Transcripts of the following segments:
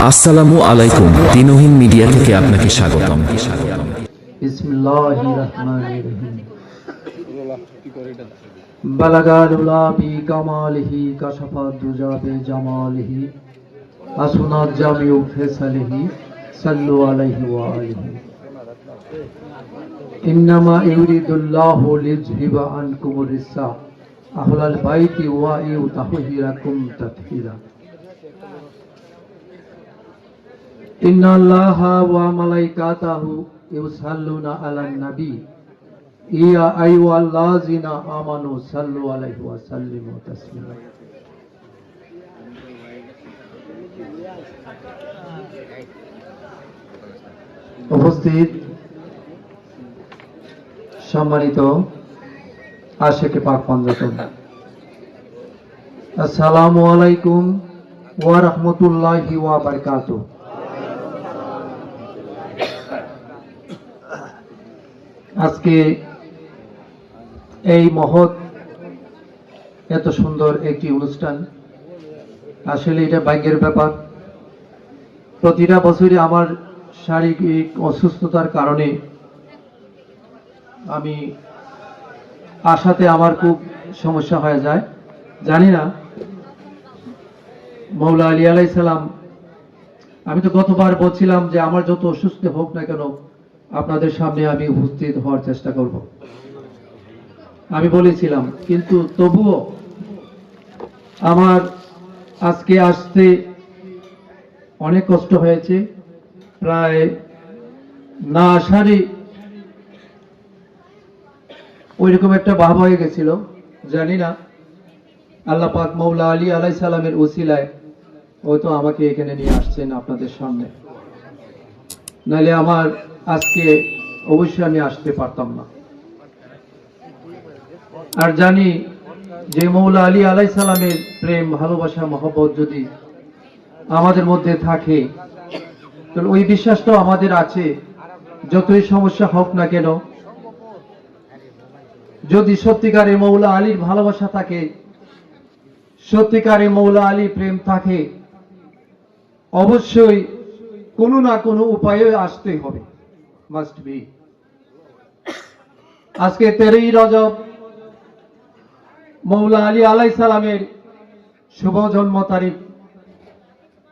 আসসালামু আলাইকুম, দিনহীন মিডিয়া থেকে আপনাকে স্বাগতম। বিসমিল্লাহির রহমানির রহিম। বালাগাল উলা বি কামালিহি কাশাফাত দুজা বি জামালিহি আসনাত জামিউ ফিসালিহি সাল্লু আলাইহি ওয়া আলিহি। ইন্নামা ইউরিদুল্লাহু লিযহিবা আনকুমুর রিসা আহলাল বাইতি ওয়া ইউতাহিরাকুম তাতহিরা। ইন্নাল্লাহা ওয়া মালাইকাতাহু ইউসাল্লুনা আলান নবী ইয়া আইয়ুহাল্লাযিনা আমানু সাল্লু আলাইহি ওয়া সাল্লিমু তাসলিমা। উপস্থিত সম্মানিত আশিকে পাক পাঞ্জাতন, আসসালামু আলাইকুম ওয়া রাহমাতুল্লাহি ওয়া বারাকাতুহু। আজকে এই মহৎ এত সুন্দর একটি অনুষ্ঠান, আসলে এটা ভাগ্যের ব্যাপার। প্রতিটা বছরই আমার শারীরিক অসুস্থতার কারণে আমি আসাতে আমার খুব সমস্যা হয়ে যায়। জানি না মৌলা আলী আলাইহিস সালাম, আমি তো গতবার বলছিলাম যে আমার যত অসুস্থ হোক না কেন আপনাদের সামনে আমি উপস্থিত হওয়ার চেষ্টা করব, আমি বলেছিলাম। কিন্তু তবুও আমার আজকে আসতে অনেক কষ্ট হয়েছে। প্রায় না আসারই ওইরকম একটা ভাব হয়ে গেছিল। জানি না আল্লাহ পাক মৌলা আলী আলাইহিস সালামের ওসিলায় হয়তো আমাকে এখানে নিয়ে আসছেন আপনাদের সামনে, নাহলে আমার আজকে অবশ্যই আমি আসতে পারতাম না। আর জানি যে মৌলা আলী আলাইহিস সালামের প্রেম, ভালোবাসা, মহব্বত যদি আমাদের মধ্যে থাকে তাহলে ওই বিশ্বাসটাও আমাদের আছে। যতই সমস্যা হোক না কেন, যদি সত্যিকারে মৌলা আলীর ভালোবাসা থাকে, সত্যিকারে মৌলা আলী প্রেম থাকে, অবশ্যই কোনো না কোনো উপায়ে আসতে হবে, মাস্ট বি। আজকে 13ই রজব, মৌলা আলী আলাইহিস সালামের শুভ জন্ম তারিখ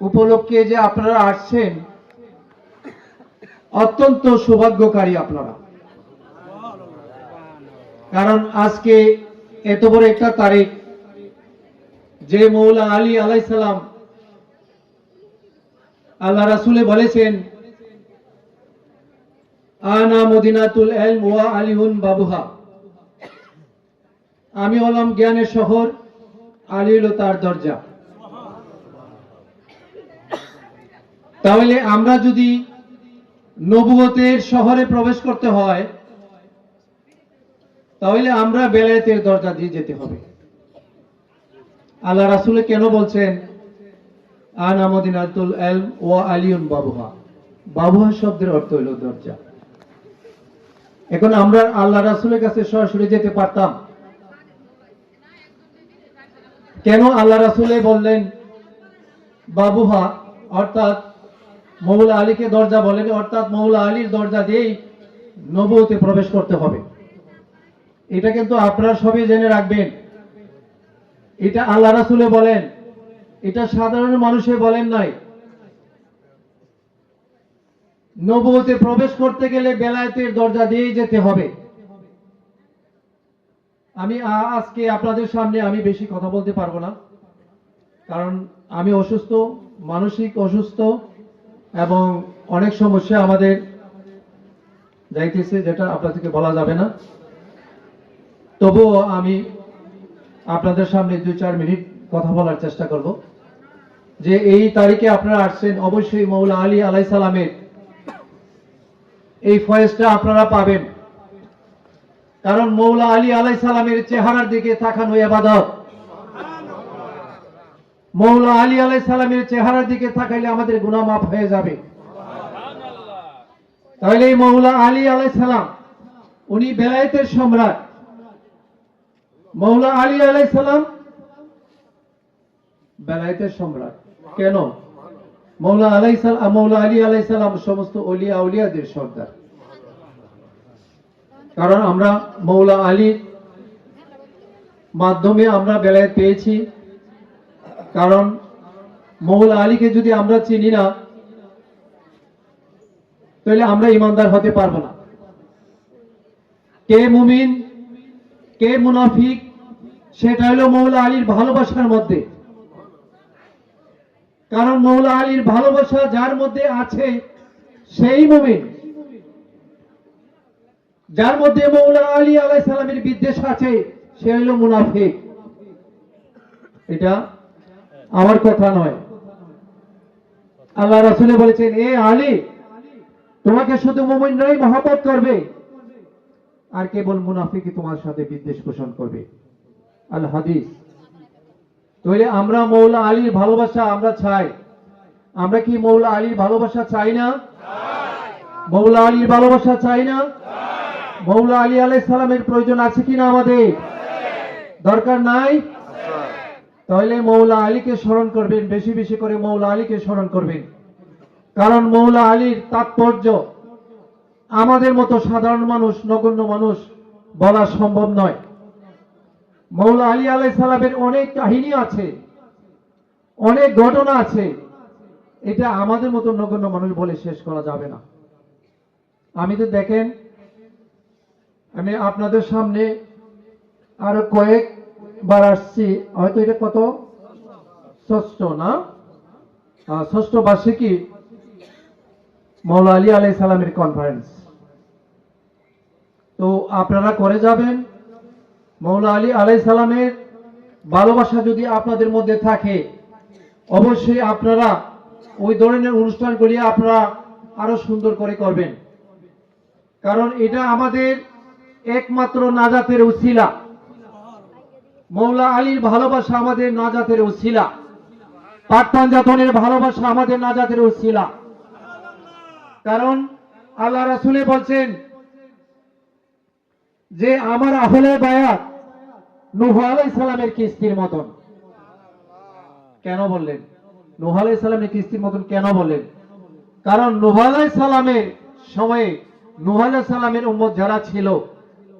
উপলক্ষে যে আপনারা আসছেন, অত্যন্ত সৌভাগ্যকারী আপনারা। কারণ আজকে এত বড় একটা তারিখ যে মৌলা আলী আলাইহিস সালাম, আল্লাহ রাসূলে বলেছেন, আনা মদিনাতুল ইলম ওয়া আলিউন বাবুহা, আমি হলাম জ্ঞানের শহর, আলী হলো তার দরজা। তাহলে আমরা যদি নবুয়তের শহরে প্রবেশ করতে হয় তাহলে আমরা বেলায়েতের দরজা দিয়ে যেতে হবে। আল্লাহ রাসূল কেন বলছেন আনা মদিনাতুল ইলম ওয়া আলিউন বাবুহা? বাবুহা শব্দের অর্থ হলো দরজা। এখন আমরা আল্লাহ রাসূলের কাছে সরাসরি যেতে পারতাম, কেন আল্লাহ রাসূল বললেন বাবুহা, অর্থাৎ মৌলা আলীকে দরজা বলেন, অর্থাৎ মৌলা আলীর দরজা দিয়েই নবুয়তে প্রবেশ করতে হবে। এটা কিন্তু আপনারা সবাই জেনে রাখবেন। এটা আল্লাহ রাসূল বলেন, এটা সাধারণ মানুষে বলেন নাই। নবুয়তে প্রবেশ করতে গেলে বেলায়েতের দরজা দিয়েই যেতে হবে। আমি আজকে আপনাদের সামনে আমি বেশি কথা বলতে পারবো না, কারণ আমি অসুস্থ, মানসিক অসুস্থ, এবং অনেক সমস্যা আমাদের যাইতেছে, যেটা আপনাদেরকে বলা যাবে না। তবুও আমি আপনাদের সামনে 2-4 মিনিট কথা বলার চেষ্টা করব। যে এই তারিখে আপনারা আসছেন, অবশ্যই মৌলা আলী আলাইহিস সালামের এই ফয়েজটা আপনারা পাবেন। কারণ মৌলা আলী আলাইহিস সালামের চেহারার দিকে তাকানো ইবাদত। মৌলা আলী আলাইহিস সালামের চেহারার দিকে তাকাইলে আমাদের গুনাহ মাফ হয়ে যাবে। তাহলে এই মৌলা আলী আলাইহিস সালাম উনি বেলায়েতের সম্রাট। মৌলা আলী আলাইহিস সালাম বেলায়েতের সম্রাট। কেন? মৌলা আলী আলাইহিস সালাম সমস্ত ওলিয়া আউলিয়াদের সর্দার। কারণ আমরা মৌলা আলীর মাধ্যমে আমরা বেলায়েত পেয়েছি। কারণ মৌলা আলীকে যদি আমরা চিনি না, তাহলে আমরা ইমানদার হতে পারবো না। কে মুমিন কে মুনাফিক সেটা হলো মৌলা আলীর ভালোবাসার মধ্যে। কারণ মৌলা আলীর ভালোবাসা যার মধ্যে আছে সেই মুমিন। যার মধ্যে মৌলা আলী আলাইহিস সালামের বিদ্বেষ আছে সে হলো মুনাফিক। এটা আমার কথা নয়, আল্লাহ রাসূল বলেছেন, এ আলী, তোমাকে শুধু মুমিনরাই মহব্বত করবে, আর কেবল মুনাফিকই তোমার সাথে বিদ্বেষ পোষণ করবে। আল হাদিস। তাহলে আমরা মৌলা আলীর ভালোবাসা আমরা চাই। আমরা কি মৌলা আলীর ভালোবাসা চাই না? মৌলা আলীর ভালোবাসা চাই না? মৌলা আলী আলাইহিস সালামের প্রয়োজন আছে কিনা আমাদের? দরকার নাই? তাহলে মৌলা আলীকে স্মরণ করবেন, বেশি বেশি করে মৌলা আলীকে স্মরণ করবেন। কারণ মৌলা আলীর তাৎপর্য আমাদের মতো সাধারণ মানুষ, নগণ্য মানুষ বলা সম্ভব নয়। মৌলা আলী আলাইহিস সালামের অনেক কাহিনী আছে, অনেক ঘটনা আছে, এটা আমাদের মতো নগণ্য মানুষ বলে শেষ করা যাবে না। আমি তো দেখেন, আমি আপনাদের সামনে আরো কয়েকবার আসছি, হয়তো এটা কত ষষ্ঠ না, ষষ্ঠ বার্ষিকী মৌলা আলী আলাইহিস সালামের কনফারেন্স। তো আপনারা করে যাবেন। মৌলা আলী আলাইহিস সালামের ভালোবাসা যদি আপনাদের মধ্যে থাকে, অবশ্যই আপনারা ওই ধরনের অনুষ্ঠানগুলি আপনারা আরো সুন্দর করে করবেন। কারণ এটা আমাদের একমাত্র নাজাতের উসিলা। মৌলা আলীর ভালোবাসা আমাদের নাজাতের উসিলা। পাক পাঞ্জাতনের ভালোবাসা আমাদের নাজাতের উসিলা। কারণ আল্লাহ রাসূল বলছেন যে আমার আহলে বায়াত নূহ আলাইহিস সালামের কিস্তির মতন। কেন বললেন নূহ আলাইহিস সালামের কিস্তির মতন? কেন বললেন? কারণ নূহ আলাইহিস সালামের সময়ে নূহ আলাইহিস সালামের উম্মত যারা ছিল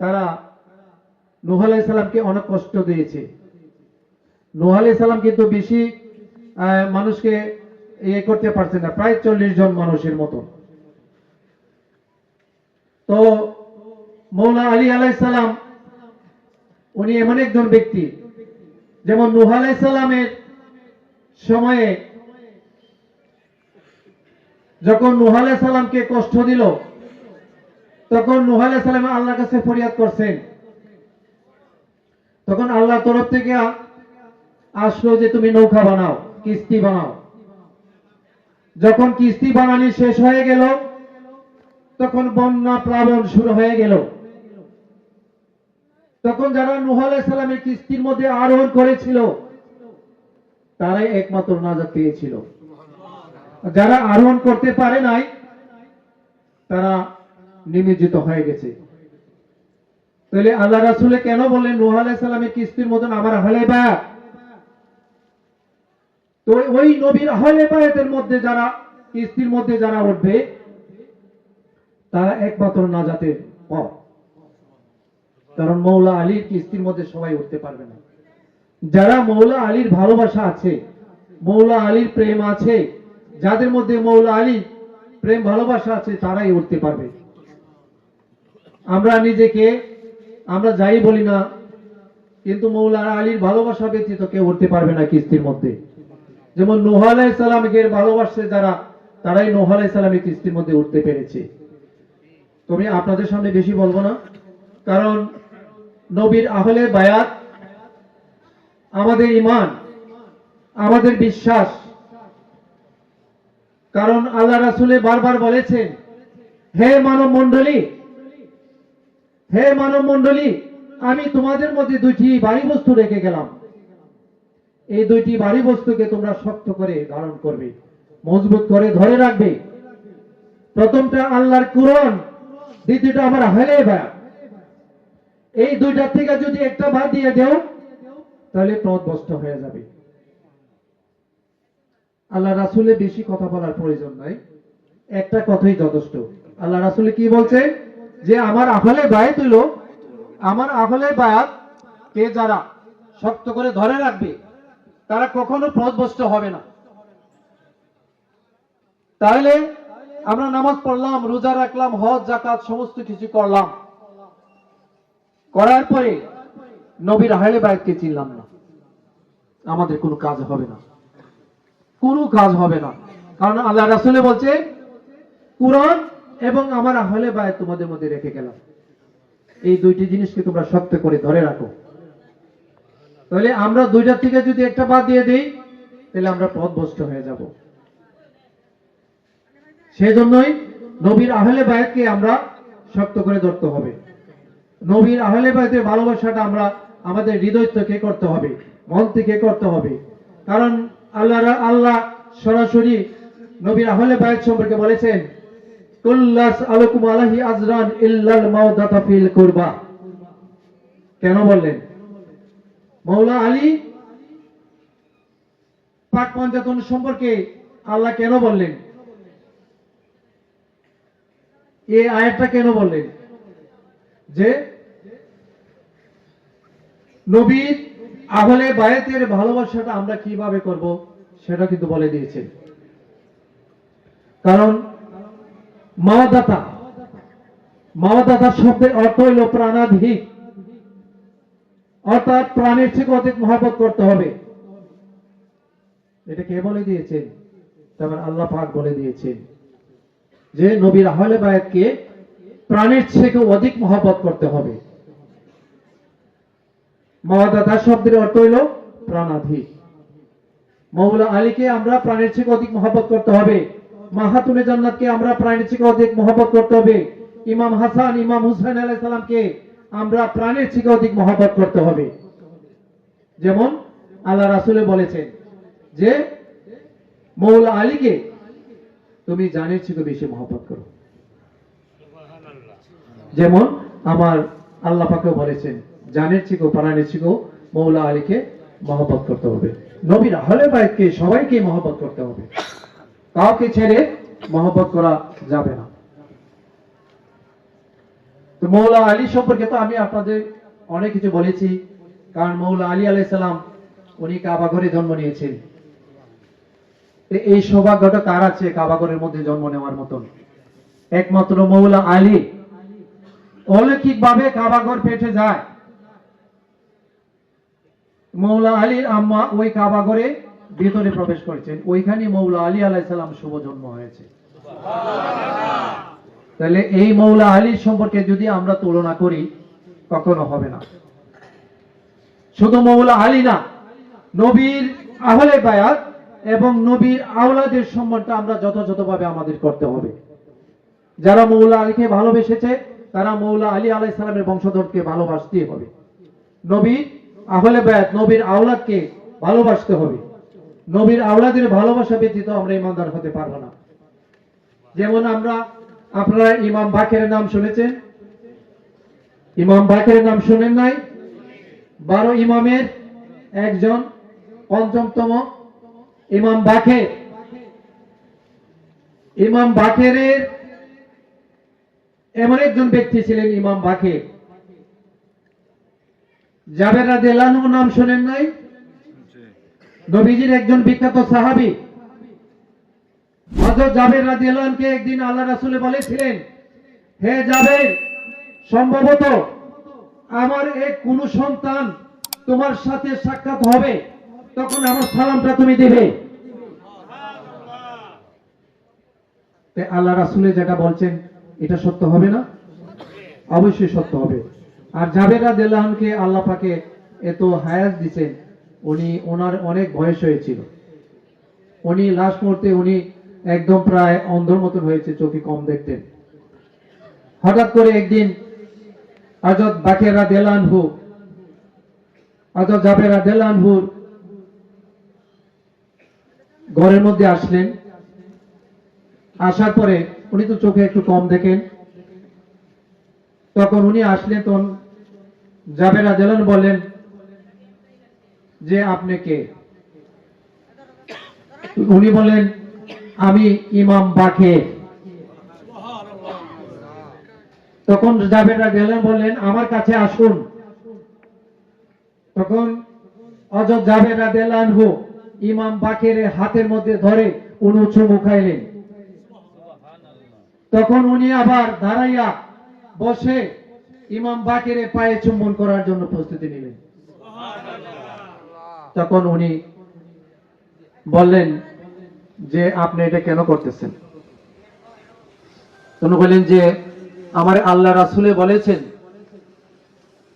তারা নূহ আলাইহিস সালামকে অনেক কষ্ট দিয়েছে। নূহ আলাইহিস সালাম কিন্তু বেশি মানুষকে ইয়ে করতে পারছে না, প্রায় 40 জন মানুষের মতো। তো মৌলা আলী আলাইহিস সালাম উনি এমন একজন ব্যক্তি, যেমন নূহ আলাইহিস সালামের সময়ে যখন নূহ আলাইহিস সালামকে কষ্ট দিল, তখন নূহ আলাইহিস সালাম আল্লাহর কাছে ফরিয়াদ করছেন। তখন আল্লাহর তরফ থেকে আসলো যে তুমি নৌকা বানাও, কিস্তি বানাও। যখন কিস্তি বানানি শেষ হয়ে গেল, তখন বন্যা প্লাবন শুরু হয়ে গেল। তখন যারা নূহ আলাইহিস সালামের কিস্তির মধ্যে আরোহণ করেছিল তারাই একমাত্র নাজাত পেয়েছিল। যারা আরোহণ করতে পারে নাই তারা নিমজ্জিত হয়ে গেছে। তাহলে আল্লাহ রাসূল কেন বললেন নূহ আলাইহিস সালামের কিস্তির মতন আমার আহলে বায়াত? তো ওই নবীর আহলে বায়াতের মধ্যে যারা কিস্তির মধ্যে যারা উঠবে তারা একমাত্র নাজাতের পথ। কারণ মৌলা আলীর কিস্তির মধ্যে সবাই উঠতে পারবে না। যারা মৌলা আলীর ভালোবাসা আছে, মৌলা আলীর প্রেম আছে, যাদের মধ্যে মৌলা আলীর প্রেম ভালোবাসা আছে তারাই উঠতে পারবে। আমরা নিজেকে আমরা যাই বলি না, কিন্তু মৌলা আলীর ভালোবাসা ব্যতীত কেউ উঠতে পারবে না কিস্তির মধ্যে। যেমন নূহ আলাইহিস সালামকে ভালোবাসে যারা, তারাই নূহ আলাইহিস সালামের কিস্তির মধ্যে উঠতে পেরেছে। তুমি আপনাদের সামনে বেশি বলবো না, কারণ নবীর আহলে বায়াত আমাদের ঈমান, আমাদের বিশ্বাস। কারণ আল্লাহ রাসূল বারবার বলেছেন, হে মানব মণ্ডলী, হে মানব মণ্ডলী, আমি তোমাদের মধ্যে দুইটি ভারী বস্তু রেখে গেলাম। এই দুইটি ভারী বস্তুকে তোমরা শক্ত করে ধারণ করবে, মজবুত করে ধরে রাখবে। প্রথমটা আল্লাহর কুরআন, দ্বিতীয়টা আমার আহলে বায়াত। এই দুইটার থেকে যদি একটা বাদ দিয়ে দাও তাহলে পথভ্রষ্ট হয়ে যাবে। আল্লাহ রাসূলে বেশি কথা বলার প্রয়োজন নাই, একটা কথাই যথেষ্ট। আল্লাহ রাসূলে কি বলছে যে আমার আহলে বায়াত হইল, আমার আহলে বায়াত কে যারা শক্ত করে ধরে রাখবে তারা কখনো পথভ্রষ্ট হবে না। তাহলে আমরা নামাজ পড়লাম, রোজা রাখলাম, হজ যাকাত সমস্ত কিছু করলাম, করার পরে নবীর আহলে বায়াতকে চিনলাম না, আমাদের কোনো কাজ হবে না, কোনো কাজ হবে না। কারণ আল্লাহ রাসূলে বলছে কুরআন এবং আমার আহলে বায়াত তোমাদের মধ্যে রেখে গেলাম, এই দুইটি জিনিসকে তোমরা শক্ত করে ধরে রাখো। তাহলে আমরা দুইটার থেকে যদি একটা বাদ দিয়ে দিই তাহলে আমরা পথভ্রষ্ট হয়ে যাব। সেজন্যই নবীর আহলে বায়াতকে আমরা শক্ত করে ধরতে হবে। নবীর আহলে বায়াতের ভালোবাসাটা আমরা আমাদের হৃদয় থেকে করতে হবে, মন থেকে করতে হবে। কারণ আল্লাহ সরাসরি নবীর আহলে বায়াত সম্পর্কে বলেছেন কুল্লাস আলাকুম আলাইহি আজরান ইল্লাল মাওদাতা ফিল কুরবা। কেন বললেন? মাওলা আলী পাক পঞ্চাতন সম্পর্কে আল্লাহ কেন বললেন? এই আয়াতটা কেন বললেন? যে নবীর আহলে বায়াতের ভালোবাসাটা আমরা কিভাবে করব সেটা কিন্তু বলে দিয়েছেন। কারণ মাওদাতা শব্দের অর্থ হইল প্রাণাধিক, অর্থাৎ প্রাণের থেকে অধিক মহব্বত করতে হবে। এটা কে বলে দিয়েছেন? তারপর আল্লাহ পাক বলে দিয়েছেন যে নবীর আহলে বায়াতকে প্রাণের থেকে অধিক মহব্বত করতে হবে। মাওদাতা শব্দের অর্থ হইল প্রাণাধিক। মাওলা আলীকে আমরা প্রাণের থেকে অধিক মহব্বত করতে হবে, মাহাতুনে জান্নাতকে আমরা প্রাণের থেকে অধিক মহব্বত করতে হবে, ইমাম হাসান ইমাম হুসাইন আলাইহিস সালামকে আমরা প্রাণের থেকে অধিক মহব্বত করতে হবে। যেমন আল্লাহ রাসূলে বলেছেন যে মাওলা আলীকে তুমি জানের থেকে বেশি মহব্বত করো। যেমন আমার আল্লাহ পাকও বলেছেন জানের থেকে প্রাণের থেকে মাওলা আলীকে মহব্বত করতে হবে। নবীর আহলে বায়াতকে সবাইকে মহব্বত করতে হবে, কাউকে ছেড়ে মহব্বত করা যাবে না। তো মাওলা আলী সম্পর্কে তো আমি আপনাদের অনেক কিছু বলেছি। কারণ মাওলা আলী আলাইহিস সালাম উনি কাবা ঘরে জন্ম নিয়েছেন। এই সৌভাগ্যটা কার আছে কাবা ঘরের মধ্যে জন্ম নেওয়ার মতন? একমাত্র মাওলা আলী। অলৌকিকভাবে কাবা ঘর পেটে যায়, মাওলা আলীর আম্মা ওই কাবা ঘরে ভিতরে প্রবেশ করেছেন, ওইখানে মাওলা আলী আলাইহিস সালাম শুভ জন্ম হয়েছে। তাহলে এই মাওলা আলীর সম্পর্কে যদি আমরা তুলনা করি কখনো হবে না। শুধু মাওলা আলী না, নবীর আহলে বায়াত এবং নবীর আওলাদের সম্মানটা আমরা যথাযথভাবে আমাদের করতে হবে। যারা মাওলা আলীকে ভালোবেসেছে তারা মাওলা আলী আলাইহিস সালামের বংশধরকে ভালোবাসতে হবে। নবীর আহলে বায়াত নবীর আওলাদকে ভালোবাসতে হবে। নবীর আওলাদের ভালোবাসা ব্যতীত আমরা ইমানদার হতে পারবো না। যেমন আপনারা ইমাম বাকেরের নাম শুনেছেন? ইমাম বাকেরের নাম শুনেন নাই? 12 ইমামের একজন, পঞ্চমতম ইমাম বাকের। ইমাম বাকেরের এমন একজন ব্যক্তি ছিলেন ইমাম বাকের, জাবের রাদিয়াল্লাহু আনহু নাম শুনেন নাই? নবীজির একজন বিখ্যাত সাহাবী। হযরত জাবের রাদিয়াল্লাহু আনহুকে একদিন আল্লাহ রাসূল বলেছিলেন, হে জাবের, সম্ভবত আমার এক কোন সন্তান তোমার সাথে সাক্ষাৎ হবে, তখন আমার সালামটা তুমি দেবে। আল্লাহ রাসূলে যেটা বলছেন এটা সত্য হবে না? অবশ্যই সত্য হবে। আর জাবের রাদিয়াল্লাহু আনহুকে আল্লাহ পাকে এত হায়াত দিয়েছেন, ওনার অনেক বয়স হয়েছিল, উনি লাস্ট মুহূর্তে উনি একদম প্রায় অন্ধর মতন হয়েছে, চোখে কম দেখতেন। হঠাৎ করে একদিন হযরত বাকের রাদিয়াল্লাহু আনহু হযরত জাবের রাদিয়াল্লাহু আনহুর ঘরের মধ্যে আসলেন। আসার পরে উনি তো চোখে একটু কম দেখেন, তখন উনি আসলেন, তখন জাবের রাদিয়াল্লাহু আনহু বললেন যে আপনি কে? উনি বলেন আমি ইমাম বাকের। তখন জাবের রাদিয়াল্লাহু আনহু বললেন আমার কাছে আসুন। তখন হযরত জাবের রাদিয়াল্লাহু আনহু ইমাম বাকেরের হাতের মধ্যে ধরে উনি চুমু খাইলেন। তখন উনি আবার দাঁড়াইয়া বসে ইমাম বাকেরের পায়ে চুম্বন করার জন্য প্রস্তুতি নিলেন। তখন উনি বললেন যে আপনি এটা কেন করতেছেন? উনি বললেন যে আমার আল্লাহ রাসূলে বলেছেন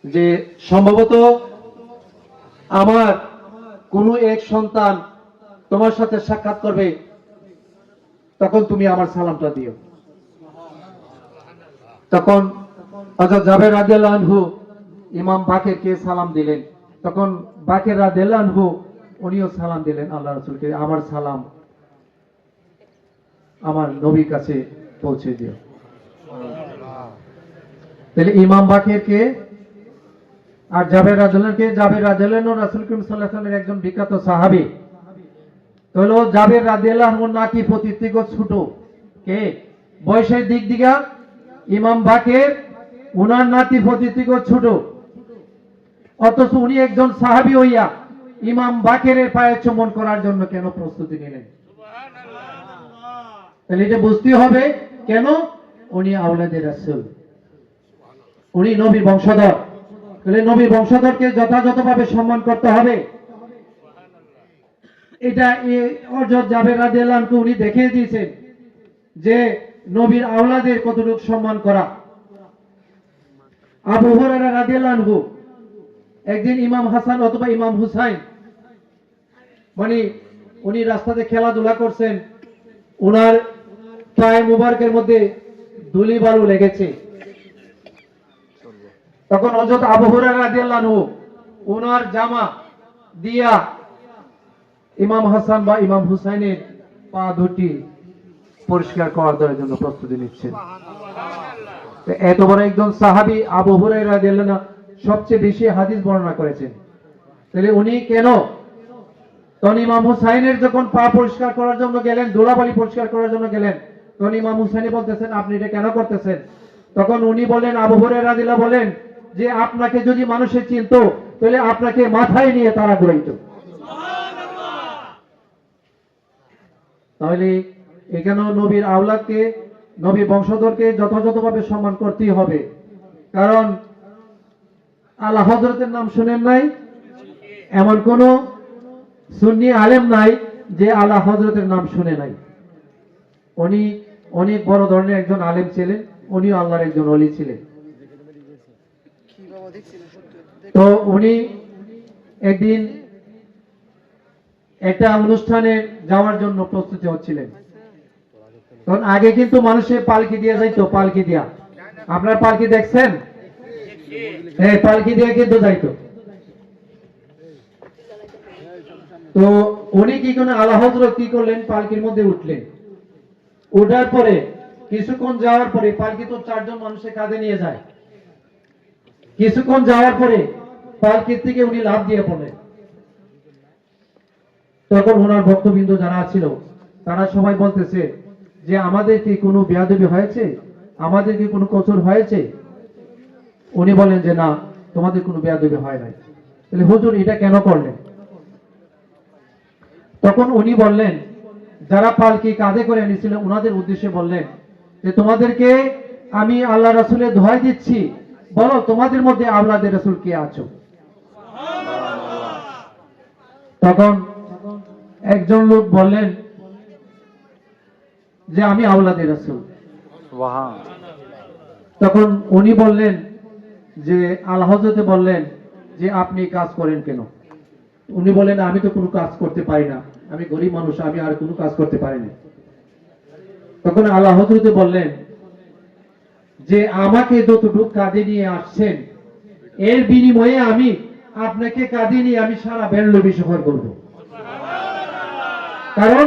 যে সম্ভবত আমার কোনো এক সন্তান তোমার সাথে সাক্ষাৎ করবে, তখন তুমি আমার সালামটা দিও। তখন হযরত জাবের রাদিয়াল্লাহু আনহু ইমাম বাকেরকে সালাম দিলেন। তখন বাকের রাদিয়াল্লাহু আনহু উনিও সালাম দিলেন আল্লাহ রাসূলকে, আমার সালাম আমার নবীর কাছে পৌঁছে দিও। তাহলে ইমাম বাকেরকে আর জাবের রাদিয়াল্লাহু আনহু, জাবের রাদিয়াল্লাহু আনহু রাসূল করিম সাল্লাল্লাহু আলাইহি ওয়াসাল্লামের একজন বিখ্যাত সাহাবী। হলো জাবের রাদিয়াল্লাহু আনহু নাকি প্রতিত্বিক ছোট, কে বয়সের দিক দিকে ইমাম বাকের উনার নাতি প্রতিত্বিক ছোট, অথচ উনি একজন সাহাবী হইয়া ইমাম বাকেরের পায়ে চুম্বন করার জন্য কেন প্রস্তুতি নিলেন? তাহলে এটা বুঝতে হবে কেন উনি আওলাদে রাসূল, উনি নবীর বংশধর। তাহলে নবীর বংশধরকে যথাযথভাবে সম্মান করতে হবে। এটা হযরত জাবের রাদিয়াল্লাহু আনহু উনি দেখিয়ে দিয়েছেন যে নবীর আওলাদের কতটুকু সম্মান করা। আবু হুরায়রা রাদিয়াল্লাহু আনহু একদিন ইমাম হাসান অথবা ইমাম হুসাইন মানে উনি রাস্তাতে খেলাধুলা করছেন, উনার পায়ে মুবারকের মধ্যে ধুলি বালু লেগেছে। তখন হযরত আবু হুরায়রা রাদিয়াল্লাহু আনহু উনার জামা দিয়া ইমাম হাসান বা ইমাম হুসাইনের পা দুটি পরিষ্কার করার জন্য প্রস্তুতি নিচ্ছেন। এত বড় একজন সাহাবী আবু হুরায়রা রাদিয়াল্লাহু আনহু সবচেয়ে বেশি হাদিস বর্ণনা করেছেন। তাহলে উনি কেন তখন ইমাম হুসাইনের যখন পা পরিষ্কার করার জন্য গেলেন, ধুলাবালি পরিষ্কার করার জন্য গেলেন, তখন ইমাম হুসাইনি বলতেছেন আপনি এটা কেন করতেছেন? তখন উনি বলেন, আবু হুরায়রা রাদিয়াল্লাহু বলেন যে আপনাকে যদি মানুষে চিনতো তাহলে আপনাকে মাথায় নিয়ে তারা ঘুরাইতো। তাহলে এখানে নবীর আওলাদকে, নবী বংশধরকে যথাযথভাবে সম্মান করতেই হবে। কারণ আলা হযরতের নাম শুনেন নাই, এমন কোন সুন্নি আলেম নাই যে আলা হযরতের নাম শুনে নাই। উনি অনেক বড় ধরনের একজন আলেম ছিলেন, উনিও আল্লাহর একজন ওলি ছিলেন। তো উনি একদিন একটা অনুষ্ঠানে যাওয়ার জন্য প্রস্তুতি হচ্ছিলেন। তখন আগে কিন্তু মানুষের পালকি দিয়ে যাইতো, পালকি দিয়া, আপনার পালকি দেখছেন? হ্যাঁ, পালকি দিয়ে কিন্তু যাইতো। তো উনি কি কোনো আলা হযরত কি করলেন, পালকির মধ্যে উঠলেন। ওঠার পরে কিছুক্ষণ যাওয়ার পরে পালকি তো চারজন মানুষের কাঁধে নিয়ে যায়, কিছুক্ষণ যাওয়ার পরে পালকির থেকে উনি লাফ দিয়ে পড়লেন। তখন ওনার ভক্তবৃন্দ যারা ছিল তারা সবাই বলতেছে যে আমাদের কি কোনো বেয়াদবি হয়েছে, আমাদের কি কোনো কসুর হয়েছে? উনি বলেন যে না, তোমাদের কোনো বেয়াদবি হয় নাই। তাহলে হুজুর এটা কেন করলেন? তখন উনি বললেন, যারা পালকি কাঁধে করে এনেছিল ওনাদের উদ্দেশ্যে বললেন যে তোমাদেরকে আমি আল্লাহ রাসূলের দোহাই দিচ্ছি, বলো তোমাদের মধ্যে আওলাদে রাসূল কে আছো? তখন একজন লোক বললেন যে আমি আওলাদে রাসূল। তখন উনি বললেন যে আল্লাহ হযরতে বললেন যে আপনি কাজ করেন কেন? উনি বলেন আমি তো কোনো কাজ করতে পারি না, আমি গরিব মানুষ, আমি আর কোনো কাজ করতে পারি না। তখন আল্লাহ হযরতে বললেন যে আমাকে যতটুকু কাঁধে নিয়ে আসছেন এর বিনিময়ে আমি আপনাকে কাঁধে নিয়ে আমি সারা বেরলবি সফর করব। কারণ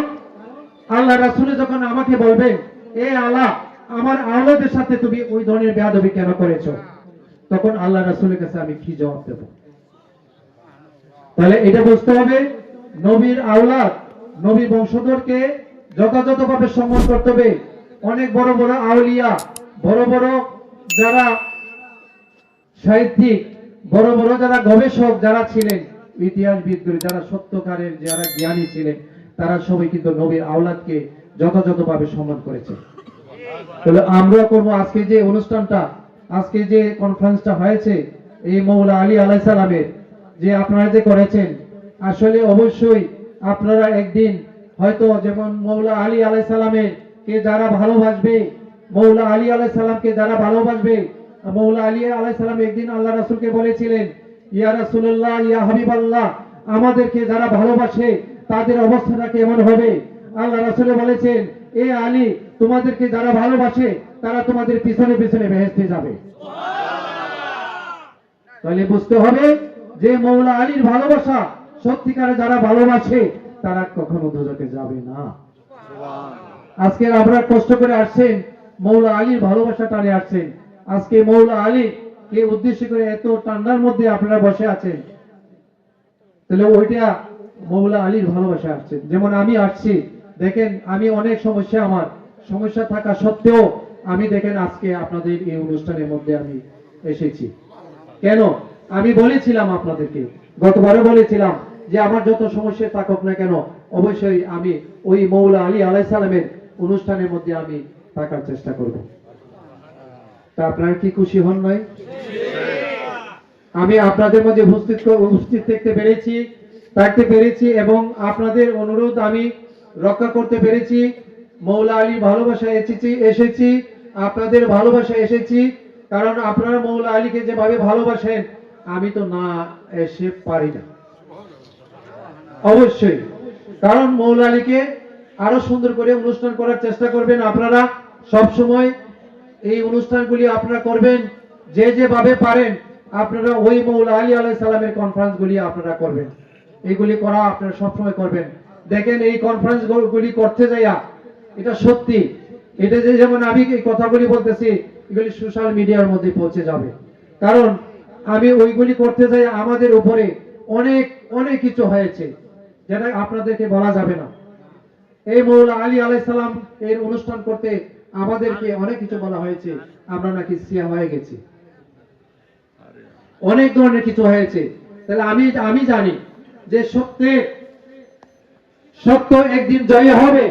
আল্লাহ রাসূলে যখন আমাকে বলবেন এ আল্লাহ আমার আওলাদের সাথে তুমি ওই ধরনের বেয়াদবি কেন করেছো, তখন আল্লাহ রাসূলের কাছে আমি কি জবাব দেব? তাহলে এটা বুঝতে হবে নবীর আওলাদ নবী বংশধরকে যথাযথভাবে সম্মান করতে হবে। অনেক বড় বড় আউলিয়া, বড় বড় যারা সাহিত্যিক, বড় বড় যারা গবেষক যারা ছিলেন, ইতিহাসবিদগুলি যারা সত্যকারের যারা জ্ঞানী ছিলেন, তারা সবাই কিন্তু নবীর আওলাদকে যথাযথভাবে সম্মান করেছে। তাহলে আমরা করব আজকে যে অনুষ্ঠানটা, আজকে যে কনফারেন্সটা হয়েছে, এই মৌলা আলী আলাইহিস সালামের যে আপনারা যে করেছেন, আসলে অবশ্যই আপনারা একদিন হয়তো যেমন মৌলা আলী আলাইহিস সালামের কে যারা ভালোবাসবে, মৌলা আলী আলাইহিস সালামকে যারা ভালোবাসবে, মৌলা আলী আলাইহিস সালাম একদিন আল্লাহ রাসূলকে বলেছিলেন, ইয়া রাসূলুল্লাহ, ইয়া হাবিবাল্লাহ, আমাদেরকে যারা ভালোবাসে তাদের অবস্থাটা কেমন হবে? আল্লাহ রাসূল বলেছেন, এ আলী, তোমাদেরকে যারা ভালোবাসে তারা তোমাদের পিছনে পিছনে বেহেশতে যাবে। তাহলে বুঝতে হবে যে মৌলা আলীর ভালোবাসা সত্যিকারে যারা ভালোবাসে তারা কখনো দোজখে যাবে না। আজকে আপনারা কষ্ট করে আসছেন, মৌলা আলীর ভালোবাসা টানে আসছেন। আজকে মৌলা আলী কে উদ্দেশ্য করে এত ঠান্ডার মধ্যে আপনারা বসে আছেন, তাহলে ওইটা মৌলা আলীর ভালোবাসা আসছে। যেমন আমি আসছি, দেখেন আমি অনেক সমস্যা, আমার সমস্যা থাকা সত্ত্বেও আমি দেখেন আজকে আপনাদের এই অনুষ্ঠানের মধ্যে আমি এসেছি। কেন? আমি বলেছিলাম আপনাদেরকে, গতবারে বলেছিলাম যে আমার যত সমস্যা থাকুক না কেন, অবশ্যই আমি ওই মৌলা আলী আলাইহিস সালামের অনুষ্ঠানের মধ্যে আমি থাকার চেষ্টা করব। তা আপনারা কি খুশি হন নাই? আমি আপনাদের মধ্যে উপস্থিত থাকতে পেরেছি এবং আপনাদের অনুরোধ আমি রক্ষা করতে পেরেছি। মৌলা আলী ভালোবাসায় এসেছি, আপনাদের ভালোবাসায় এসেছি, কারণ আপনারা মৌলা আলীকে যেভাবে ভালোবাসেন আমি তো না এসে পারি না। অবশ্যই, কারণ মৌলা আলীকে আরো সুন্দর করে অনুষ্ঠান করার চেষ্টা করবেন আপনারা। সব সময় এই অনুষ্ঠানগুলি আপনারা করবেন, যে যেভাবে পারেন আপনারা ওই মৌলা আলী আলাইহিস সালামের কনফারেন্স গুলি আপনারা করবেন। এইগুলি করা আপনারা সবসময় করবেন। দেখেন এই কনফারেন্স গুলি করতে যাইয়া, এটা সত্যি, এটা যে যেমন আমি এই কথাগুলি বলতেছি, এগুলি সোশ্যাল মিডিয়ার মধ্যে পৌঁছে যাবে। কারণ আমি ওইগুলি করতে যাই, আমাদের উপরে অনেক অনেক কিছু হয়েছে যেটা আপনাদেরকে বলা যাবে না। এই মৌলা আলী আলাইহিস সালাম এর অনুষ্ঠান করতে আমাদেরকে অনেক কিছু বলা হয়েছে, আমরা নাকি সিয়া হয়ে গেছি, অনেক ধরনের কিছু হয়েছে। তাহলে আমি জানি যে সত্য একদিন জয় হবে,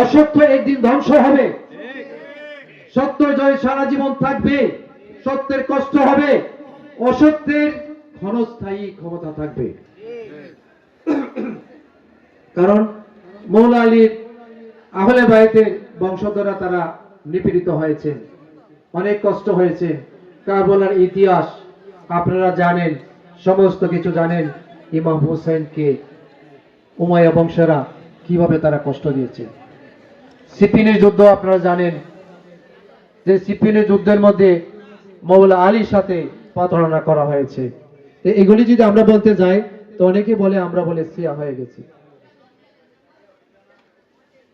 অসত্য একদিন ধ্বংস হবে। সত্য জয় সারা জীবন থাকবে, সত্যের কষ্ট হবে, অসত্যের ক্ষণস্থায়ী ক্ষমতা থাকবে। কারণ মৌলা আলীর আহলে বায়তের বংশধররা তারা নিপীড়িত হয়েছেন, অনেক কষ্ট হয়েছে। কারবালার ইতিহাস আপনারা জানেন, সমস্ত কিছু জানেন। ইমাম হুসাইনকে উমাইয়া বংশরা কিভাবে তারা কষ্ট দিয়েছে। সিপিনের যুদ্ধ আপনারা জানেন, যে সিপিনের যুদ্ধের মধ্যে মৌলা আলীর সাথে প্রতারণা করা হয়েছে। এগুলি যদি আমরা বলতে যাই তো অনেকে বলে আমরা বলে সিয়া হয়ে গেছি।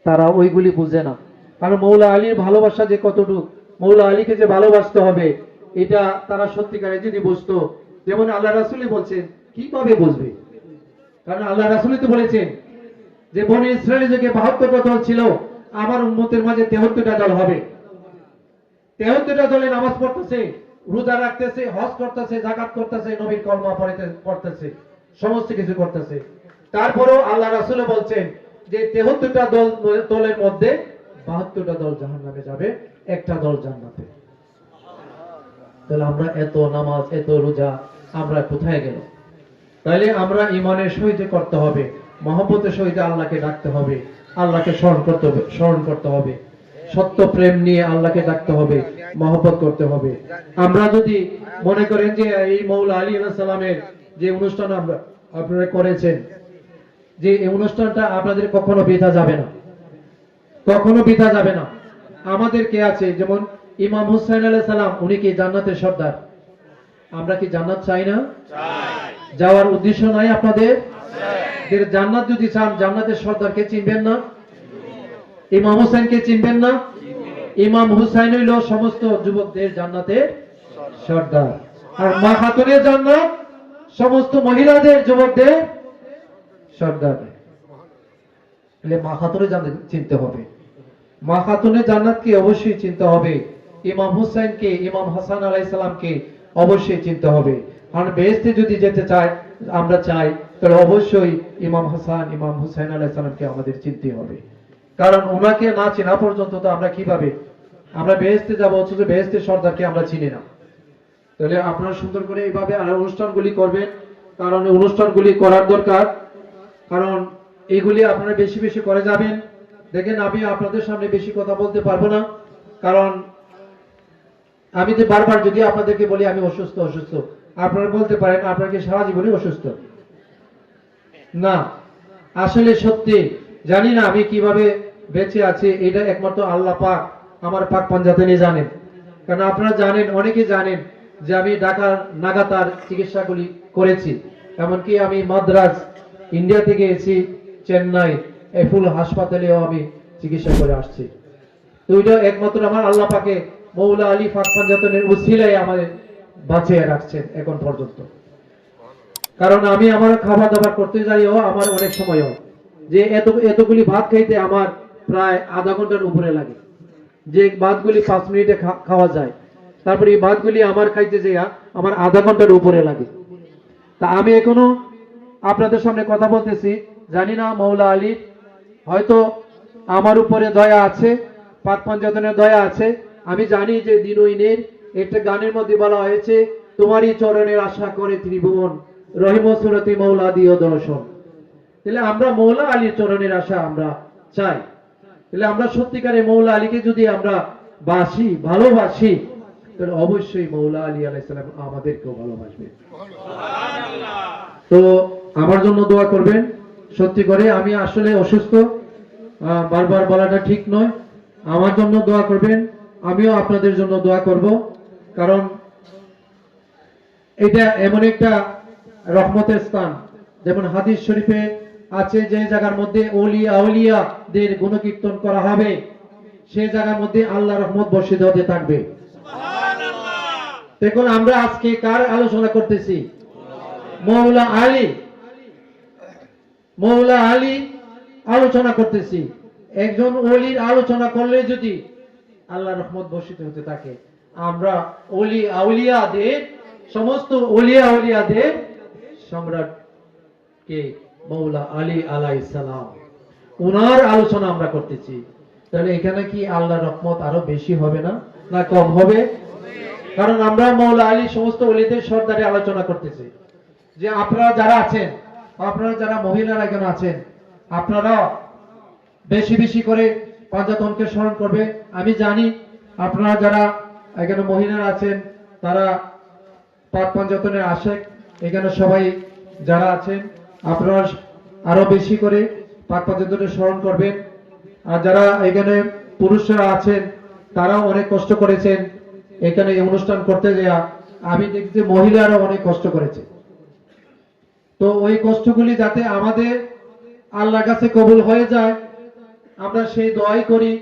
তারা ওইগুলি বুঝে না, কারণ মৌলা আলীর ভালোবাসা যে কতটুকু, মৌলা আলীকে যে ভালোবাসতে হবে, এটা তারা সত্যিকারে যদি বুঝতো। যেমন আল্লাহ রাসূলই বলছেন, কিভাবে বুঝবে? কারণ আল্লাহ রাসূলই তো বলেছেন যে বনি ইসরায়েলের যুগে ৭২টা দল ছিল, আমার উম্মতের মাঝে ৭৩টা দল হবে। ৭৩টা দলে নামাজ পড়তেছে, রোজা রাখতেছে, হজ করতেছে, যাকাত করতেছে, নবীর কলমা পড়তেছে, সমস্ত কিছু করতেছে। তারপরেও আল্লাহ রাসূল বলছেন যে ৭৩টা দলের মধ্যে ৭২টা দল জাহান্নামে যাবে, একটা দল জান্নাতে। তাহলে আমরা এত নামাজ, এত রোজা আমরা কোথায় গেল? তাহলে আমরা ঈমানের সহিত করতে হবে, মহব্বতের সহিত আল্লাহকে ডাকতে হবে, আল্লাহকে স্মরণ করতে হবে, সত্য প্রেম নিয়ে আল্লাহকে ডাকতে হবে, মহব্বত করতে হবে। আমরা যদি মনে করেন যে এই মৌলা আলী আলাইহিস সালামের যে অনুষ্ঠান আপনারা করেছেন, যে এই অনুষ্ঠানটা আপনাদের কখনো বৃথা যাবে না, কখনো বৃথা যাবে না। আমাদের কে আছে, যেমন ইমাম হুসাইন আলাইহিস সালাম, উনি কি জান্নাতের সর্দার? আমরা কি জান্নাত চাই না? যাওয়ার উদ্দেশ্য নাই আপনাদের? জান্নাত যদি চান, জান্নাতের সর্দারকে চিনবেন না? ইমাম হুসাইনকে চিনবেন না? ইমাম হুসাইন হইল সমস্ত যুবকদের জান্নাতের সর্দার, আর মা খাতুনের জান্নাত সমস্ত মহিলাদের, যুবকদের সর্দার। তাহলে মা খাতুনের জান্নাত চিনতে হবে। মা খাতুনের জান্নাতকে অবশ্যই চিনতে হবে। ইমাম হুসাইনকে, ইমাম হাসান আলাইহিস সালামকে অবশ্যই চিনতে হবে। কারণ বেহেশতে যদি যেতে চাই, আমরা চাই, তাহলে অবশ্যই ইমাম হাসান, ইমাম হুসাইন আলাইহিস সালামকে আমাদের চিনতে হবে। কারণ ওনাকে না চেনা পর্যন্ত তো আমরা কিভাবে আমরা বেহেশতে যাব, অথচ বেহেশতের সর্দারকে আমরা চিনি না। তাহলে আপনারা সুন্দর করে এইভাবে আর অনুষ্ঠানগুলি করবেন, কারণ এই অনুষ্ঠানগুলি করার দরকার। কারণ এইগুলি আপনারা বেশি বেশি করে যাবেন। দেখেন, আমি আপনাদের সামনে বেশি কথা বলতে পারবো না, কারণ আমি যে বারবার যদি আপনাদেরকে বলি আমি অসুস্থ অসুস্থ, আপনারা বলতে পারেন আপনারা কি সারা জীবনই অসুস্থ? না, আসলে সত্যি জানি না আমি কিভাবে বেঁচে আছি, এটা একমাত্র আল্লাহ পাক, আমার পাক পাঞ্জাতনি জানেন। কারণ আপনারা জানেন, অনেকে জানেন যে আমি ঢাকার নাগাতার চিকিৎসাগুলি করেছি। এমনকি আমি মাদ্রাজ, ইন্ডিয়া থেকে এসেছি, চেন্নাই, এই ফুল হাসপাতালেও আমি চিকিৎসা করে আসছি। তো এটা একমাত্র আমার আল্লাহ পাকে মৌলা আলী পাক পাঞ্জাতনের উসিলায় আমাদের বাঁচিয়ে রাখছেন এখন পর্যন্ত। কারণ আমি আমার খাবার দাবার করতে যাইও আমার অনেক সময় হয় যে এতগুলি ভাত খাইতে আমার প্রায় আধা ঘন্টার উপরে লাগে। যে ভাতগুলি 5 মিনিটে খাওয়া যায়, তারপরে এই ভাতগুলি আমার খাইতে যাইয়া আমার আধা ঘন্টার উপরে লাগে। তা আমি এখনো আপনাদের সামনে কথা বলতেছি, জানি না মৌলা আলী হয়তো আমার উপরে দয়া আছে, পাক পাঞ্জাতনের দয়া আছে। আমি জানি যে দিনইনের একটা গানের মধ্যে বলা হয়েছে, তোমারই চরণের আশা করে ত্রিভুবন, রহিম সুরতি মৌলা দিও দর্শন। তাহলে আমরা মৌলা আলীর চরণের আশা আমরা চাই। তাহলে আমরা সত্যিকারে মৌলা আলীকে যদি আমরা বাসি, ভালোবাসি, তাহলে অবশ্যই মৌলা আলী আলাইহিস সালাম আমাদেরকেও ভালোবাসবে। তো আমার জন্য দোয়া করবেন সত্যি করে। আমি আসলে অসুস্থ, বারবার বলাটা ঠিক নয়। আমার জন্য দোয়া করবেন, আমিও আপনাদের জন্য দোয়া করব। কারণ এটা এমন একটা রহমতের স্থান, যেমন হাদিস শরীফে আছে, যে জায়গার মধ্যে ওলিয়া আউলিয়াদের গুণকীর্তন করা হবে, সেই জায়গার মধ্যে আল্লাহর রহমত বর্ষিত হতে থাকবে। দেখুন, আমরা আজকে কার আলোচনা করতেছি? মৌলা আলী। মৌলা আলী আলোচনা করতেছি। একজন ওলির আলোচনা করলে যদি আল্লাহর রহমত বর্ষিত হতে থাকে, আমরা ওলি আউলিয়াদের, সমস্ত ওলিয়া আউলিয়াদের সম্রাট কে মৌলা আলী আলাইহিস সালাম, ওনার আলোচনা আমরা করতেছি। তাহলে এখানে কি আল্লাহর রহমত আরো বেশি হবে না, না কম হবে? কারণ আমরা মৌলা আলী সমস্ত ওলিদের সর্দারে আলোচনা করতেছি। যে আপনারা যারা আছেন, আপনারা যারা মহিলারা এখানে আছেন, আপনারা বেশি বেশি করে পাঞ্জাতনকে স্মরণ করবে। আমি জানি আপনারা যারা এখানে মহিলারা আছেন, তারা পাক পাঞ্জাতনের আশেক। এখানে সবাই যারা আছেন, আপনারা আরো বেশি করে পাক পাঞ্জাতনের স্মরণ করবেন। আর যারা এখানে পুরুষরা আছেন, তারাও অনেক কষ্ট করেছেন এখানে এই অনুষ্ঠান করতে যাওয়া। আমি দেখছি মহিলারা অনেক কষ্ট করেছে। তো ওই কষ্টগুলি যাতে আমাদের আল্লাহর কাছে কবুল হয়ে যায়, আমরা সেই দোয়াই করি।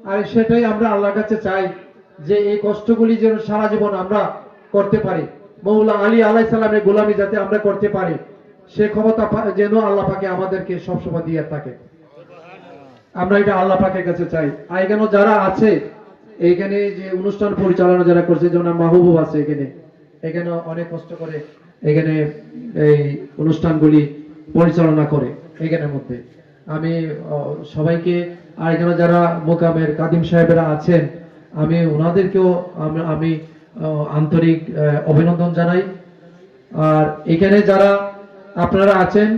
আর সেটাই আমরা আল্লাহর কাছে চাই, যে এই কষ্টগুলি যেন সারা জীবন আমরা করতে পারি, মৌলা আলী আলাইহিস সালামের গোলামি যাতে আমরা করতে পারি, সে ক্ষমতা যেন আল্লাহ পাকে আমাদেরকে সবসময় দিয়ে থাকে। আমরা এটা আল্লাহ পাকের কাছে চাই। আর এখানে যারা আছে, এইখানে যে অনুষ্ঠান পরিচালনা যারা করছে, যেমন মাহবুব আছে এখানে অনেক কষ্ট করে এখানে এই অনুষ্ঠানগুলি পরিচালনা করে। এখানের মধ্যে আমি সবাইকে, আর এখানে যারা মোকামের কাদিম সাহেবেরা আছেন, আমি ওনাদেরকেও আমি আন্তরিক অভিনন্দন জানাই। আর এখানে যারা আপনারা আছেন,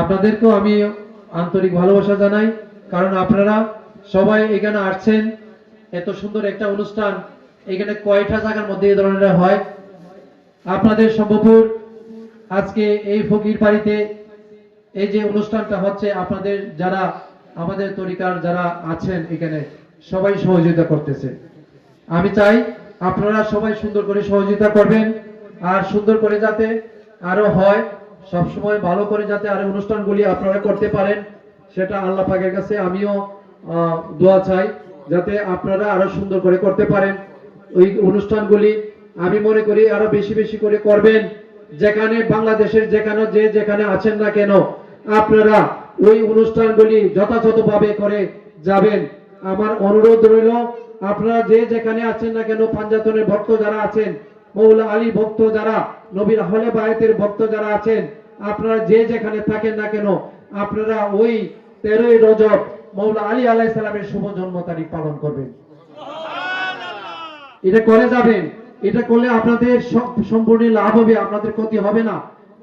আপনাদেরকেও আমি আন্তরিক ভালোবাসা জানাই। কারণ আপনারা সবাই এখানে আসছেন, এত সুন্দর একটা অনুষ্ঠান এখানে কয়টা জায়গার মধ্যে এই ধরনের হয়। আপনাদের সম্ভবপুর আজকে এই ফকির বাড়িতে এই যে অনুষ্ঠানটা হচ্ছে, আপনাদের যারা আমাদের তরিকার যারা আছেন এখানে সবাই সহযোগিতা করতেছে। আমি চাই আপনারা সবাই সুন্দর করে সহযোগিতা করবেন, আর সুন্দর করে যাতে আরো হয়, সব সময় ভালো করে যাতে আরো অনুষ্ঠানগুলি আপনারা করতে পারেন, সেটা আল্লাহ পাকের কাছে আমিও দোয়া চাই, যাতে আপনারা আরো সুন্দর করে করতে পারেন ওই অনুষ্ঠানগুলি। আমি মনে করি আরো বেশি বেশি করে করবেন। যেখানে বাংলাদেশের যেখানে আছেন না কেন, আপনারা ওই অনুষ্ঠানগুলি যথাযথভাবে করে যাবেন। আমার অনুরোধ রইল, আপনারা যে যেখানে আছেন না কেন, পাঞ্জাতনের ভক্ত যারা আছেন, মৌলা আলী ভক্ত যারা, নবীর আহলে বায়াতের ভক্ত যারা আছেন, আপনারা যে যেখানে থাকেন না কেন, আপনারা ওই 13ই রজব মৌলা আলী আলাইহিস সালামের শুভ জন্ম তারিখ পালন করবেন। এটা করে যাবেন। এটা করলে আপনাদের সম্পূর্ণ লাভ হবে, আপনাদের ক্ষতি হবে না।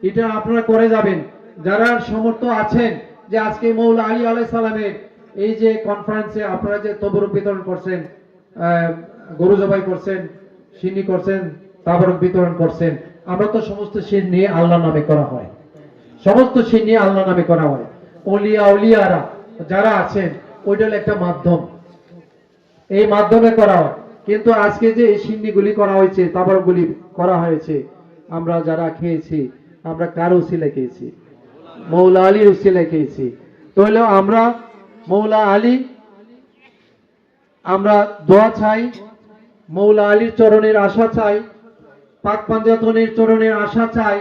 এটা আপনারা করে যাবেন। যারা সমর্থ আছেন যে আজকে মৌলা আলী আলাইহিস সালামের এই যে কনফারেন্সে আপনারা যে তবরুক বিতরণ করছেন, গরু জবাই করছেন, সিন্নি করছেন, তাবরুক বিতরণ করছেন, আমরা তো সমস্ত সিন নিয়ে আল্লাহর নামে করা হয়, সমস্ত সিন নিয়ে আল্লাহর নামে করা হয়। ওলিয়ারা যারা আছেন, ওইটা হলো একটা মাধ্যম, এই মাধ্যমে করা হয়। কিন্তু আজকে যে এই সিন্নিগুলি করা হয়েছে, তাবরুকগুলি করা হয়েছে, আমরা যারা খেয়েছি, আমরা কার উসিলায় খেয়েছি? মৌলা আলীর উসিলায় খেয়েছি। তাহলে আমরা মৌলা আলী, আমরা দোয়া চাই, মৌলা আলীর চরণের আশা চাই, পাক পাঞ্জাতনের চরণের আশা চাই,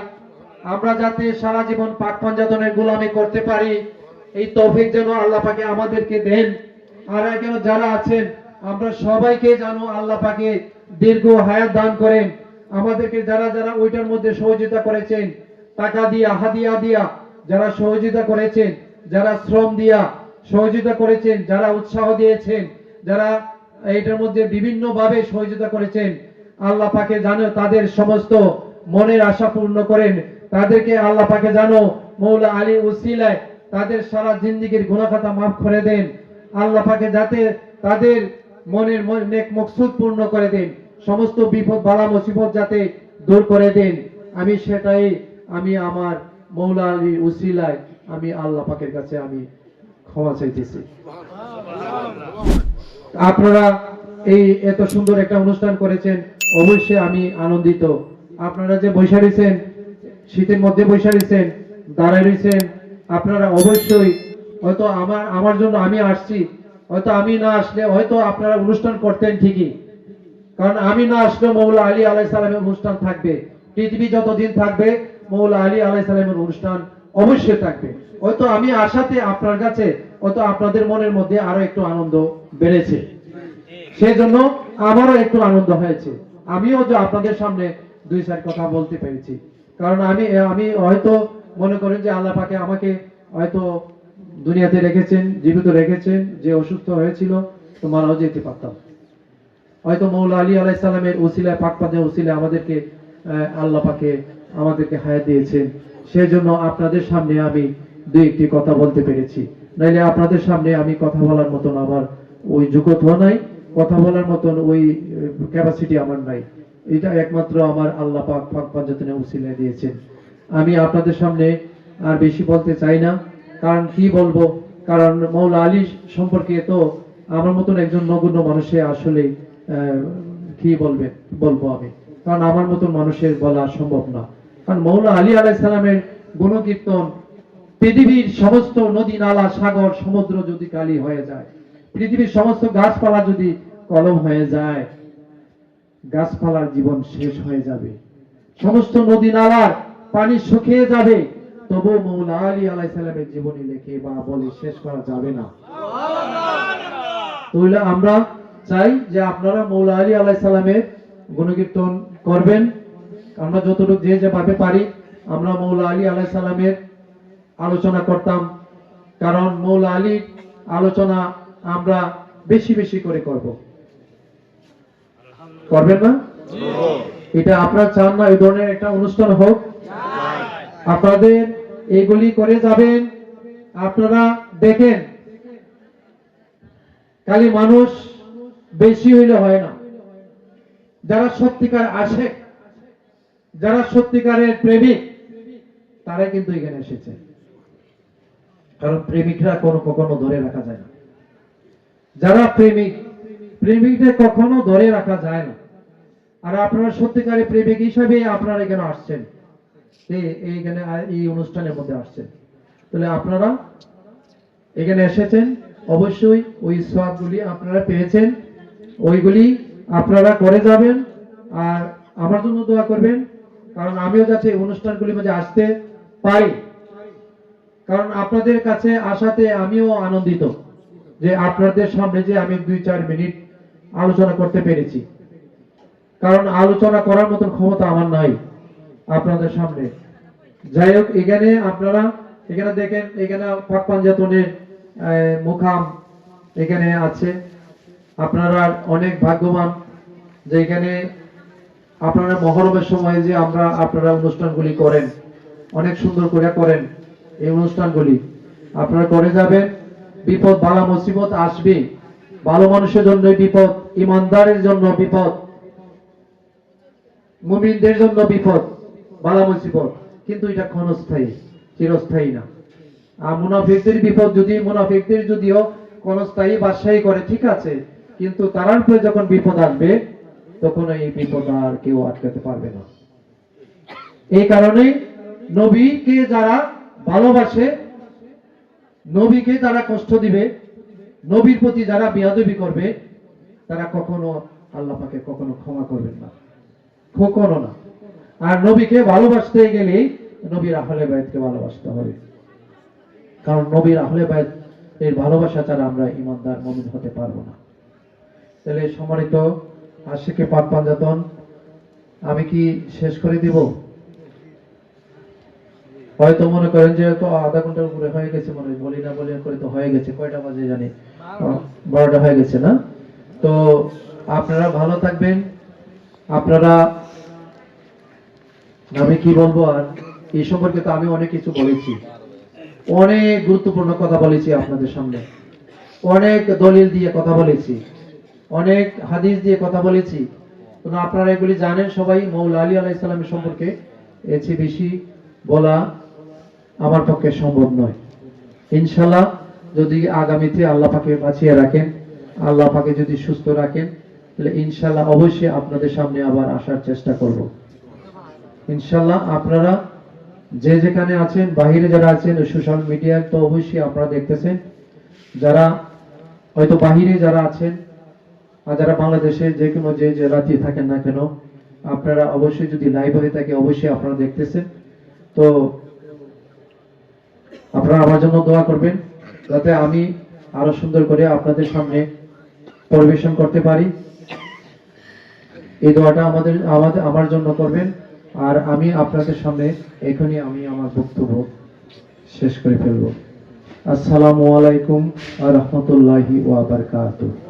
আমরা যাতে সারা জীবন পাক পাঞ্জাতনের গোলামি করতে পারি, এই তৌফিক যেন আল্লাহ পাকে আমাদেরকে দেন। আর এখানে যারা আছেন, আমরা সবাইকে জানো আল্লাহ পাকে দীর্ঘ হায়াত দান করেন। আমাদেরকে যারা যারা ওইটার মধ্যে সহযোগিতা করেছেন, টাকা দিয়া, হাদিয়া দিয়া যারা সহযোগিতা করেছেন, যারা শ্রম দিয়া সহযোগিতা করেছেন, যারা উৎসাহ দিয়েছেন, যারা এইটার মধ্যে বিভিন্ন ভাবে সহযোগিতা করেছেন, আল্লাহ পাকে জানো তাদের সমস্ত মনের আশা পূর্ণ করেন। তাদেরকে আল্লাহ পাকে জানো মৌলা আলী উসিলায় তাদের সারা জিন্দেগীর গুনাহ খাতা মাফ করে দেন। আল্লাহ পাকে যাতে তাদের মনের নেক মকসুদ পূর্ণ করে দেন, সমস্ত বিপদ বালা মুসিবত যাতে দূর করে দেন। আমি সেটাই আমি আমার মৌলা আলী উসিলায় আমি আল্লাহ পাকের কাছে আমি ক্ষমা চাইতেছি। আপনারা এই এত সুন্দর একটা অনুষ্ঠান করেছেন, অবশ্যই আমি আনন্দিত। আপনারা যে বৈশা রয়েছেন, শীতের মধ্যে বৈশা রয়েছেন, দাঁড়ায় রয়েছেন, আপনারা অবশ্যই হয়তো আমার জন্য আমি আসছি, হয়তো আমি না আসলে হয়তো আপনারা অনুষ্ঠান করতেন ঠিকই, কারণ আমি না আসলে মৌলা আলী আলাইহিস সালামের অনুষ্ঠান থাকবে। পৃথিবী যতদিন থাকবে মৌলা আলী আলাইহিস সালামের অনুষ্ঠান অবশ্যই থাকবে। হয়তো আমি আসাতে আপনার কাছে হয়তো আপনাদের মনের মধ্যে আরো একটু আনন্দ বেড়েছে, সেই জন্য আমারও একটু আনন্দ হয়েছে। আমিও যে আপনাদের সামনে দুই চার কথা বলতে পেরেছি, কারণ আমি হয়তো মনে করেন যে আল্লাহ পাকে আমাকে হয়তো দুনিয়াতে রেখেছেন, জীবিত রেখেছেন, যে অসুস্থ হয়েছিল তো মারাও যেতে পারতাম। হয়তো মৌলা আলী আলাইহিস সালামের উসিলায়, পাক পাঞ্জার উসিলায় আমাদেরকে আল্লাহ পাকে আমাদেরকে হায়াত দিয়েছেন, সেই জন্য আপনাদের সামনে আমি দুই একটি কথা বলতে পেরেছি। নাইলে আপনাদের সামনে আমি কথা বলার মতন আমার ওই যোগ্যতা নাই, কথা বলার মতন ওই ক্যাপাসিটি আমার নাই। এটা একমাত্র আমার আল্লাহ পাক পাক পাঞ্জাতনের উসিলায় দিয়েছেন। আমি আপনাদের সামনে আর বেশি বলতে চাই না, কারণ কি বলবো, কারণ মৌলা আলী সম্পর্কে তো আমার মতন একজন নগণ্য মানুষে আসলে কি বলবো আমি, কারণ আমার মতন মানুষের বলা সম্ভব না। কারণ মৌলা আলী আলাইহিস সালামের গুণকীর্তন পৃথিবীর সমস্ত নদী নালা সাগর সমুদ্র যদি কালি হয়ে যায়, পৃথিবীর সমস্ত গাছপালা যদি কলম হয়ে যায়, গাছপালার জীবন শেষ হয়ে যাবে, সমস্ত নদী নালার পানি শুকিয়ে যাবে, তবু মৌলা আলী আলাইহিস সালামের জীবনী লেখে বা বলে শেষ করা যাবে না। তাহলে আমরা চাই যে আপনারা মৌলা আলী আলাইহিস সালামের গুণকীর্তন করবেন। আমরা যতটুকু যে যেভাবে পারি আমরা মৌলা আলী আলাইহিস সালামের আলোচনা করতাম, কারণ মৌলা আলীর আলোচনা আমরা বেশি বেশি করে করবেন না? এটা আপনারা চান না এই ধরনের একটা অনুষ্ঠান হোক? আপনাদের এইগুলি করে যাবেন। আপনারা দেখেন খালি মানুষ বেশি হইলে হয় না, যারা সত্যিকার আশেক, যারা সত্যিকারের প্রেমিক, তারা কিন্তু এখানে এসেছে। কারণ প্রেমিকরা কখনো ধরে রাখা যায় না। যারা প্রেমিকদের কখনো ধরে রাখা যায় না। আর আপনারা সত্যিকারের প্রেমিক হিসাবে আপনারা এখানে আসছেন, এইখানে এই অনুষ্ঠানের মধ্যে আসছেন, তাহলে আপনারা এখানে এসেছেন, অবশ্যই ওই সওয়াবগুলি আপনারা পেয়েছেন, ওইগুলি আপনারা করে যাবেন। আর আমার জন্য দোয়া করবেন, কারণ আমিও যাতে অনুষ্ঠানগুলির মধ্যে আসতে পারি, কারণ আপনাদের কাছে আসাতে আমিও আনন্দিত যে আপনাদের সামনে যে আমি 2-4 মিনিট আলোচনা করতে পেরেছি। কারণ আলোচনা করার মতন ক্ষমতা আমার নাই আপনাদের সামনে। যাই হোক, এখানে আপনারা এখানে দেখেন, এখানে পাক পাঞ্জাতনের মুকাম এখানে আছে। আপনারা অনেক ভাগ্যবান যে এখানে আপনারা মহরমের সময় যে আপনারা অনুষ্ঠানগুলি করেন, অনেক সুন্দর করে করেন এই অনুষ্ঠানগুলি। আপনারা করে যাবেন, বিপদ বালা মুসিবত আসবে, ভালো মানুষের জন্য বিপদ, ইমানদারের জন্য বিপদ, মুমিনদের জন্য বিপদ, বালা মুসিবত, কিন্তু এটা ক্ষণস্থায়ী, চিরস্থায়ী না। আর মুনাফিকদের বিপদ মুনাফিকদের যদিও ক্ষণস্থায়ী বাদশাহী করে, ঠিক আছে, কিন্তু তার উপরে যখন বিপদ আসবে তখন এই বিপদ আর কেউ আটকাতে পারবে না। এই কারণে নবীকে যারা ভালোবাসে, নবীকে যারা কষ্ট দিবে, নবীর প্রতি যারা বেয়াদবি করবে, তারা কখনো আল্লাহ পাকে কখনো ক্ষমা করবেন না, কখনো না। আর নবীকে ভালোবাসতে গেলে নবীর আহলে বাইতকে ভালোবাসতে হবে, কারণ নবীর আহলে বাইত এর ভালোবাসা ছাড়া আমরা ঈমানদার মুমিন হতে পারবো না। তাহলে সম্মানিত আশিকে পাক পাঞ্জাতন, আমি কি শেষ করে দিব? হয়তো মনে করেন যে তো আধা ঘন্টার উপরে হয়ে গেছে, মনে বলি না বলি করে তো হয়ে গেছে, কয়টা বাজে জানি, 12টা হয়ে গেছে না? তো আপনারা ভালো থাকবেন। আপনারা, আমি কি বলবো আর, এই সম্পর্কে তো আমি অনেক কিছু বলেছি, অনেক গুরুত্বপূর্ণ কথা বলেছি আপনাদের সামনে, অনেক দলিল দিয়ে কথা বলেছি, অনেক হাদিস দিয়ে কথা বলেছি। আপনারা এগুলি জানেন সবাই। মৌলা আলী আলাইহিস সালামের সম্পর্কে এর চেয়ে বেশি বলা আমার পক্ষে সম্ভব নয়। ইনশাআল্লাহ যদি আগামীতে আল্লাহ পাকে বাঁচিয়ে রাখেন, আল্লাহ পাকে যদি সুস্থ রাখেন, তাহলে ইনশাআল্লাহ অবশ্যই আপনাদের সামনে আবার আসার চেষ্টা করব। ইনশাআল্লাহ আপনারা যে যেখানে আছেন, বাহিরে যারা আছেন, সোশ্যাল মিডিয়ায় তো অবশ্যই আপনারা দেখতেছেন, যারা হয়তো বাহিরে যারা আছেন আর যারা বাংলাদেশে যে কোনো যে জেলাতে থাকেন না কেন, আপনারা অবশ্যই যদি লাইভ হয়ে থাকে অবশ্যই আপনারা দেখতেছেন। তো আপনারা আমার জন্য দোয়া করবেন যাতে আমি আরো সুন্দর করে আপনাদের সামনে পরিবেশন করতে পারি। এই দোয়াটা আমার জন্য করবেন। আর আমি আপনাদের সামনে এখনই আমি আমার বক্তব্য শেষ করে ফেলবো। আসসালামু আলাইকুম ওয়া রাহমাতুল্লাহি ওয়া বারাকাতুহু।